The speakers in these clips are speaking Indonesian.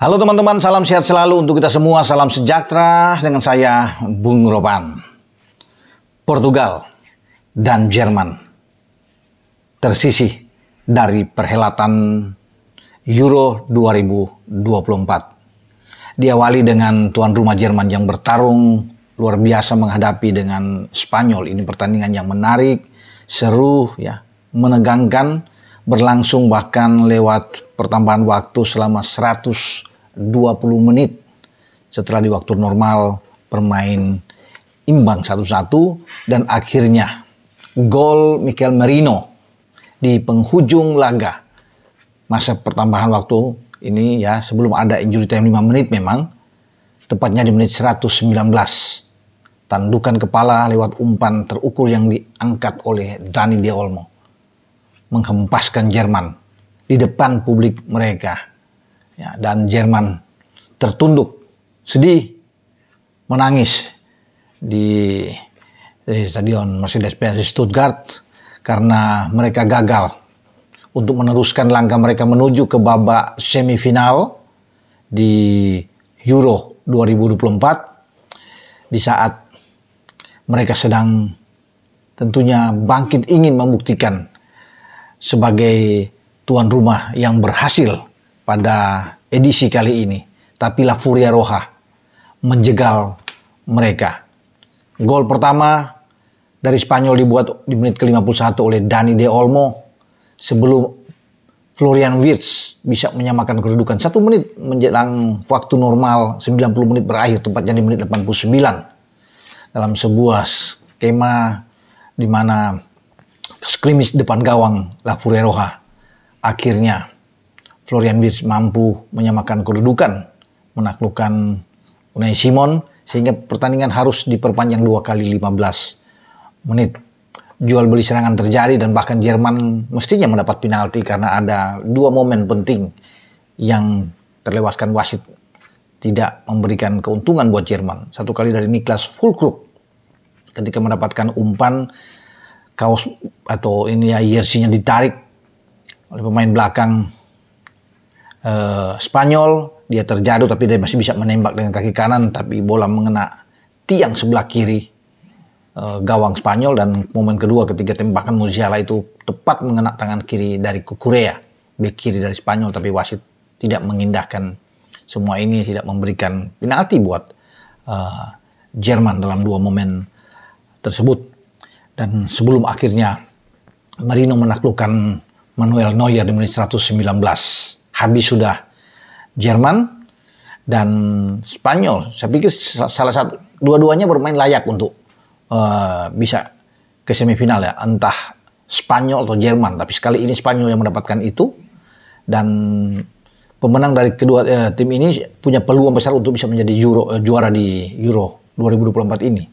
Halo teman-teman, salam sehat selalu untuk kita semua, salam sejahtera dengan saya Bung Ropan. Portugal dan Jerman tersisih dari perhelatan Euro 2024. Diawali dengan tuan rumah Jerman yang bertarung luar biasa menghadapi dengan Spanyol. Ini pertandingan yang menarik, seru, ya, menegangkan, berlangsung bahkan lewat pertambahan waktu selama 120 menit setelah di waktu normal bermain imbang 1-1 dan akhirnya gol Mikel Merino di penghujung laga masa pertambahan waktu ini, ya, sebelum ada injury time 5 menit memang, tepatnya di menit 119. Tandukan kepala lewat umpan terukur yang diangkat oleh Dani De Olmo menghempaskan Jerman di depan publik mereka, ya, dan Jerman tertunduk, sedih, menangis di stadion Mercedes-Benz Stuttgart karena mereka gagal untuk meneruskan langkah mereka menuju ke babak semifinal di Euro 2024 di saat mereka sedang tentunya bangkit ingin membuktikan sebagai tuan rumah yang berhasil pada edisi kali ini. Tapi La Furia Roja menjegal mereka. Gol pertama dari Spanyol dibuat di menit ke-51 oleh Dani De Olmo sebelum Florian Wirtz bisa menyamakan kedudukan 1 menit menjelang waktu normal 90 menit berakhir, tepatnya di menit 89. Dalam sebuah skema di mana skrimis depan gawang La Furia Roja, akhirnya Florian Wirtz mampu menyamakan kedudukan, menaklukkan Unai Simon, sehingga pertandingan harus diperpanjang 2 kali 15 menit. Jual beli serangan terjadi dan bahkan Jerman mestinya mendapat penalti karena ada 2 momen penting yang terlewaskan wasit tidak memberikan keuntungan buat Jerman. Satu kali dari Niklas Füllkrug ketika mendapatkan umpan, kaos atau ini ya jersey-nya ditarik oleh pemain belakang Spanyol. Dia terjatuh tapi dia masih bisa menembak dengan kaki kanan, tapi bola mengena tiang sebelah kiri gawang Spanyol. Dan momen kedua ketika tembakan Musiala itu tepat mengena tangan kiri dari Cucurella, bek kiri dari Spanyol, tapi wasit tidak mengindahkan semua ini, tidak memberikan penalti buat Jerman dalam 2 momen tersebut. Dan sebelum akhirnya Merino menaklukkan Manuel Neuer di menit 119. Habis sudah Jerman dan Spanyol. Saya pikir salah satu, dua-duanya bermain layak untuk bisa ke semifinal, ya, entah Spanyol atau Jerman. Tapi sekali ini Spanyol yang mendapatkan itu, dan pemenang dari kedua tim ini punya peluang besar untuk bisa menjadi juara di Euro 2024 ini.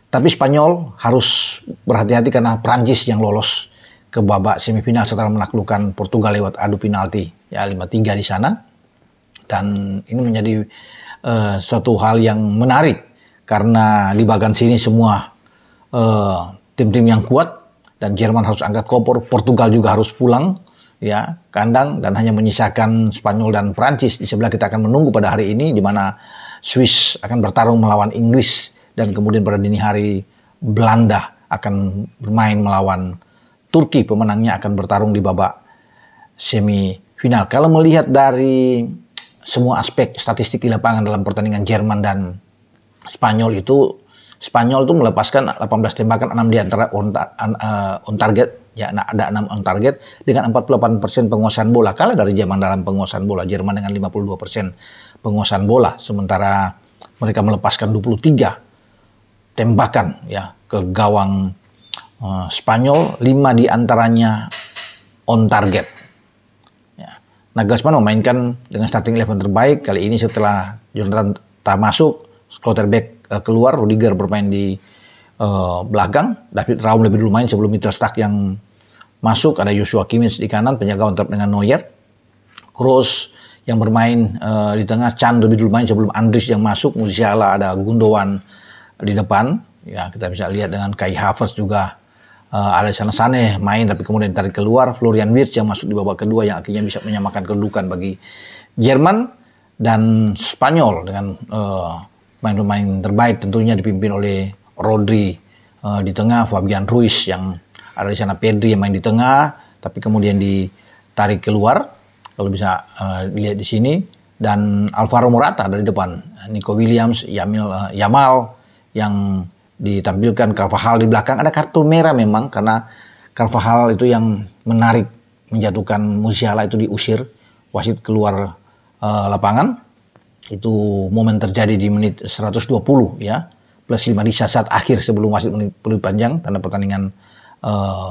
Tapi Spanyol harus berhati-hati karena Prancis yang lolos ke babak semifinal setelah menaklukkan Portugal lewat adu penalti, ya, 5-3 di sana. Dan ini menjadi suatu hal yang menarik karena di bagian sini semua tim-tim yang kuat dan Jerman harus angkat kompor, Portugal juga harus pulang, ya, kandang, dan hanya menyisakan Spanyol dan Prancis. Di sebelah kita akan menunggu pada hari ini di mana Swiss akan bertarung melawan Inggris. Dan kemudian pada dini hari Belanda akan bermain melawan Turki. Pemenangnya akan bertarung di babak semifinal. Kalau melihat dari semua aspek statistik di lapangan dalam pertandingan Jerman dan Spanyol itu melepaskan 18 tembakan, 6 di antara on target, ya, ada 6 on target dengan 48% penguasaan bola. Kalah dari Jerman dalam penguasaan bola. Jerman dengan 52% penguasaan bola, sementara mereka melepaskan 23 tembakan, ya, ke gawang Spanyol, 5 di antaranya on target. Ya. Nagelsmann memainkan dengan starting 11 terbaik kali ini setelah Jonathan Tah masuk, Schlotterbeck keluar, Rudiger bermain di belakang, David Raum lebih dulu main sebelum Mittelstadt yang masuk, ada Joshua Kimmich di kanan, penjaga on dengan Neuer, Kroos yang bermain di tengah, Can lebih dulu main sebelum Andries yang masuk, Musiala, ada Gundogan di depan, ya, kita bisa lihat dengan Kai Havertz juga, Alexander Sane main tapi kemudian ditarik keluar, Florian Wirtz yang masuk di babak kedua yang akhirnya bisa menyamakan kedudukan bagi Jerman. dan Spanyol dengan pemain-pemain terbaik tentunya dipimpin oleh Rodri di tengah, Fabian Ruiz yang ada di sana, Pedri yang main di tengah, tapi kemudian ditarik keluar, kalau bisa dilihat di sini, dan Alvaro Morata dari depan, Nico Williams, Yamal yang ditampilkan, Carvajal di belakang. Ada kartu merah memang karena Carvajal itu yang menarik, menjatuhkan Musiala, itu diusir, wasit keluar lapangan. Itu momen terjadi di menit 120 ya, plus 5 di saat akhir sebelum wasit menit panjang, tanda pertandingan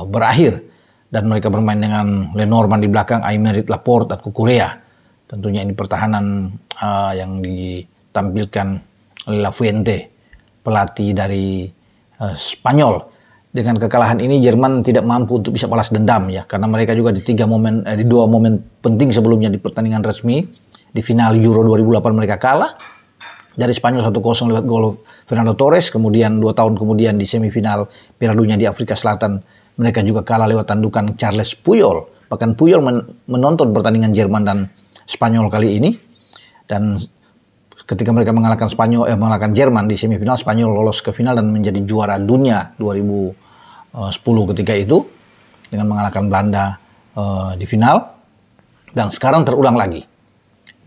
berakhir. Dan mereka bermain dengan Lenormand di belakang, Aymeric Laporte dan Cucurella. Tentunya ini pertahanan yang ditampilkan oleh Lafuente, pelatih dari Spanyol. Dengan kekalahan ini Jerman tidak mampu untuk bisa balas dendam ya, karena mereka juga di dua momen penting sebelumnya di pertandingan resmi di final Euro 2008 mereka kalah dari Spanyol 1-0 lewat gol Fernando Torres. Kemudian 2 tahun kemudian di semifinal Piala Dunia di Afrika Selatan mereka juga kalah lewat tandukan Charles Puyol. Bahkan Puyol menonton pertandingan Jerman dan Spanyol kali ini, dan ketika mereka mengalahkan Jerman di semifinal, Spanyol lolos ke final dan menjadi juara dunia 2010 ketika itu dengan mengalahkan Belanda di final. Dan sekarang terulang lagi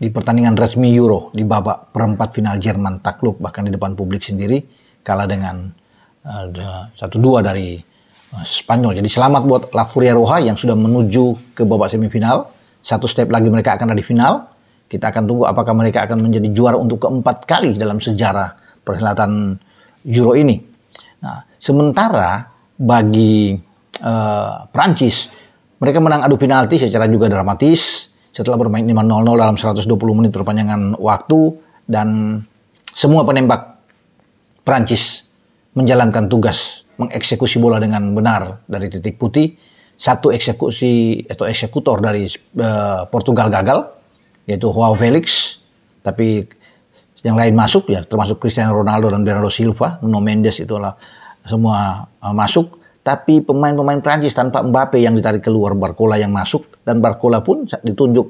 di pertandingan resmi Euro di babak perempat final, Jerman takluk bahkan di depan publik sendiri, kalah dengan 1-2 dari Spanyol. Jadi selamat buat La Furia Roja yang sudah menuju ke babak semifinal. 1 step lagi mereka akan ada di final. Kita akan tunggu apakah mereka akan menjadi juara untuk keempat kali dalam sejarah perhelatan Euro ini. Nah, sementara bagi Prancis, mereka menang adu penalti secara juga dramatis setelah bermain 5-0 dalam 120 menit perpanjangan waktu, dan semua penembak Prancis menjalankan tugas mengeksekusi bola dengan benar dari titik putih. Satu eksekutor dari Portugal gagal, yaitu Joao Felix, tapi yang lain masuk ya, termasuk Cristiano Ronaldo dan Bernardo Silva, Nuno Mendes, itulah semua masuk. Tapi pemain-pemain Prancis tanpa Mbappe yang ditarik keluar, Barcola yang masuk, dan Barcola pun ditunjuk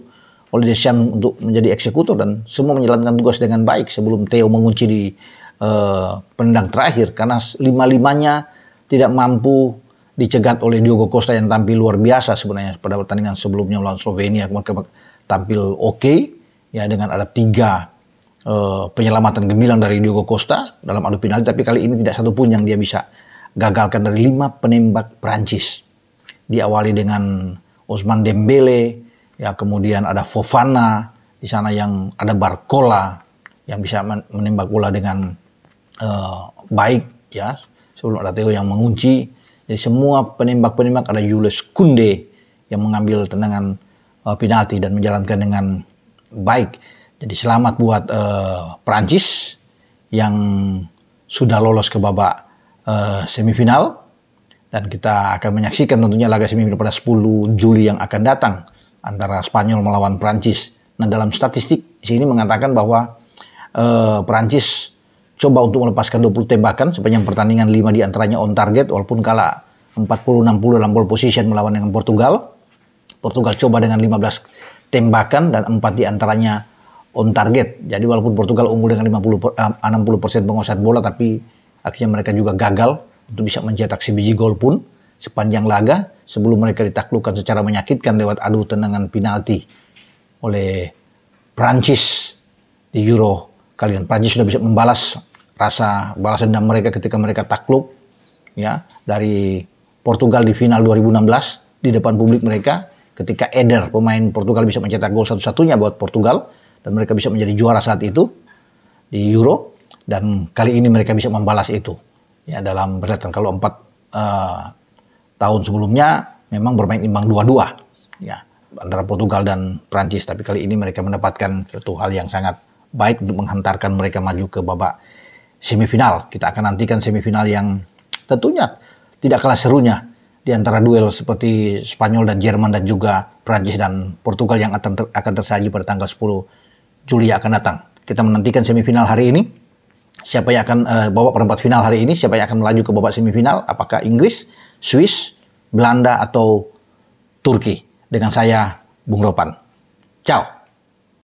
oleh Deschamps untuk menjadi eksekutor, dan semua menjalankan tugas dengan baik sebelum Theo mengunci di penendang terakhir, karena 5-5-nya tidak mampu dicegat oleh Diogo Costa yang tampil luar biasa sebenarnya pada pertandingan sebelumnya melawan Slovenia. Mereka tampil oke ya, dengan ada 3 penyelamatan gemilang dari Diogo Costa dalam adu penalti, tapi kali ini tidak satu pun yang dia bisa gagalkan dari 5 penembak Prancis. Diawali dengan Ousmane Dembele, ya, kemudian ada Fofana di sana, yang ada Barcola yang bisa menembak bola dengan baik ya, sebelum ada Theo yang mengunci. Jadi semua penembak-penembak, ada Jules Koundé yang mengambil tendangan penalti dan menjalankan dengan baik. Jadi selamat buat Prancis yang sudah lolos ke babak semifinal, dan kita akan menyaksikan tentunya laga semifinal pada 10 Juli yang akan datang antara Spanyol melawan Prancis. Nah, dalam statistik di sini mengatakan bahwa Prancis coba untuk melepaskan 20 tembakan sepanjang pertandingan, 5 diantaranya on target, walaupun kalah 40-60 dalam ball position melawan dengan Portugal. Portugal coba dengan 15 tembakan dan 4 diantaranya on target. Jadi walaupun Portugal unggul dengan 60% penguasaan bola, tapi akhirnya mereka juga gagal untuk bisa mencetak sebiji gol pun sepanjang laga sebelum mereka ditaklukkan secara menyakitkan lewat adu tendangan penalti oleh Prancis di Euro kali ini. Prancis sudah bisa membalas rasa balas dendam mereka ketika mereka takluk ya dari Portugal di final 2016 di depan publik mereka, ketika Eder, pemain Portugal, bisa mencetak gol satu-satunya buat Portugal dan mereka bisa menjadi juara saat itu di Euro. Dan kali ini mereka bisa membalas itu ya dalam perhelatan. Kalau 4 tahun sebelumnya memang bermain imbang 2-2 ya antara Portugal dan Prancis, tapi kali ini mereka mendapatkan satu hal yang sangat baik untuk menghantarkan mereka maju ke babak semifinal. Kita akan nantikan semifinal yang tentunya tidak kalah serunya di antara duel seperti Spanyol dan Jerman, dan juga Prancis dan Portugal yang akan tersaji pada tanggal 10 Juli yang akan datang. Kita menantikan semifinal hari ini. Siapa yang akan babak perempat final hari ini, siapa yang akan melaju ke babak semifinal? Apakah Inggris, Swiss, Belanda, atau Turki? Dengan saya, Bung Ropan. Ciao.